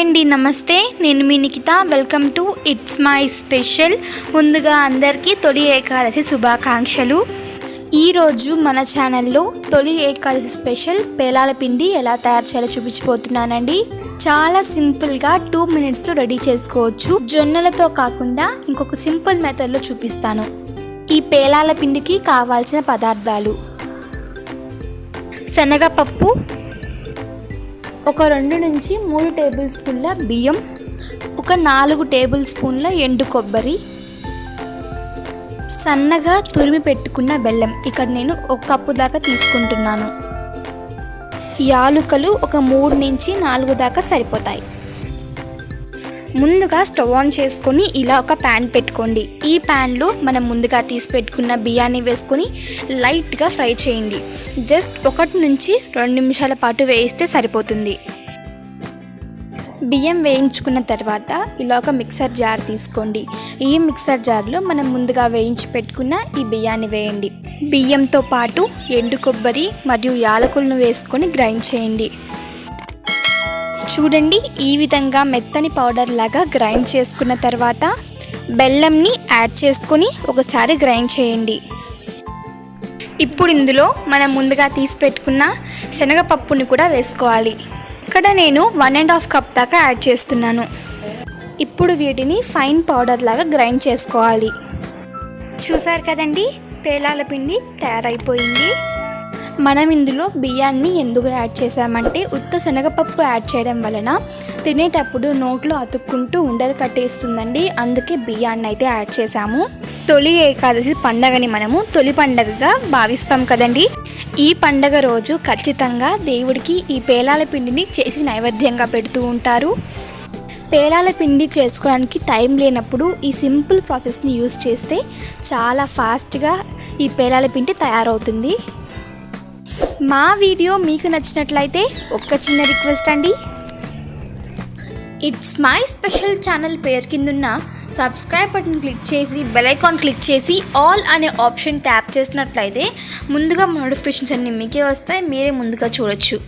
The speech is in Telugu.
అండి, నమస్తే. నేను మీ Nikhita. Welcome to it's my special. ముందుగా అందరికీ తొలి ఏకాదశి శుభాకాంక్షలు. ఈరోజు మన ఛానల్లో తొలి ఏకాదశి స్పెషల్ పేలాల పిండి ఎలా తయారు చేయాలో చూపించిపోతున్నానండి. చాలా సింపుల్గా 2 మినిట్స్లో రెడీ చేసుకోవచ్చు. జొన్నలతో కాకుండా ఇంకొక సింపుల్ మెథడ్లో చూపిస్తాను. ఈ పేలాల పిండికి కావాల్సిన పదార్థాలు: శనగపప్పు, ఒక 2 నుంచి 3 టేబుల్ స్పూన్ల బియ్యం, ఒక 4 టేబుల్ స్పూన్ల ఎండు కొబ్బరి, సన్నగా తురిమి పెట్టుకున్న బెల్లం, ఇక్కడ నేను 1 కప్పు దాకా తీసుకుంటున్నాను. యాలుకలు ఒక 3 నుంచి 4 దాకా సరిపోతాయి. ముందుగా స్టవ్ ఆన్ చేసుకొని ఇలా ఒక ప్యాన్ పెట్టుకోండి. ఈ ప్యాన్లో మనం ముందుగా తీసి పెట్టుకున్న బియ్యాన్ని వేసుకొని లైట్గా ఫ్రై చేయండి. జస్ట్ 1 నుంచి 2 నిమిషాల పాటు వేయిస్తే సరిపోతుంది. బియ్యం వేయించుకున్న తర్వాత ఇలా ఒక మిక్సర్ జార్ తీసుకోండి. ఈ మిక్సర్ జార్లో మనం ముందుగా వేయించి పెట్టుకున్న ఈ బియ్యాన్ని వేయండి. బియ్యంతో పాటు ఎండు కొబ్బరి మరియు యాలకులను వేసుకొని గ్రైండ్ చేయండి. చూడండి, ఈ విధంగా మెత్తని పౌడర్ లాగా గ్రైండ్ చేసుకున్న తర్వాత బెల్లంని యాడ్ చేసుకొని ఒకసారి గ్రైండ్ చేయండి. ఇప్పుడు ఇందులో మనం ముందుగా తీసి పెట్టుకున్న శనగపప్పుని కూడా వేసుకోవాలి. ఇక్కడ నేను 1.5 కప్ దాకా యాడ్ చేస్తున్నాను. ఇప్పుడు వీటిని ఫైన్ పౌడర్ లాగా గ్రైండ్ చేసుకోవాలి. చూసారు కదండి, పేలాల పిండి తయారైపోయింది. మనం ఇందులో బియ్యాన్ని ఎందుకు యాడ్ చేసామంటే ఉత్త శనగపప్పు యాడ్ చేయడం వలన తినేటప్పుడు నోట్లో అతుక్కుంటూ ఉండలు కట్టేస్తుందండి. అందుకే బియ్యాన్ని అయితే యాడ్ చేసాము. తొలి ఏకాదశి పండగని మనము తొలి పండగగా భావిస్తాం కదండి. ఈ పండగ రోజు ఖచ్చితంగా దేవుడికి ఈ పేలాల పిండిని చేసి నైవేద్యంగా పెడుతూ ఉంటారు. పేలాల పిండి చేసుకోవడానికి టైం లేనప్పుడు ఈ సింపుల్ ప్రాసెస్ని యూజ్ చేస్తే చాలా ఫాస్ట్గా ఈ పేలాల పిండి తయారవుతుంది. మా వీడియో మీకు నచ్చినట్లయితే ఒక చిన్న రిక్వెస్ట్ అండి. ఇట్స్ మై స్పెషల్ ఛానల్ పేరు కిందున్న సబ్స్క్రైబ్ బటన్ క్లిక్ చేసి బెల్ ఐకాన్ క్లిక్ చేసి ఆల్ అనే ఆప్షన్ ట్యాప్ చేసినట్లయితే ముందుగా నోటిఫికేషన్స్ అన్నీ మీకే వస్తాయి. మీరే ముందుగా చూడొచ్చు.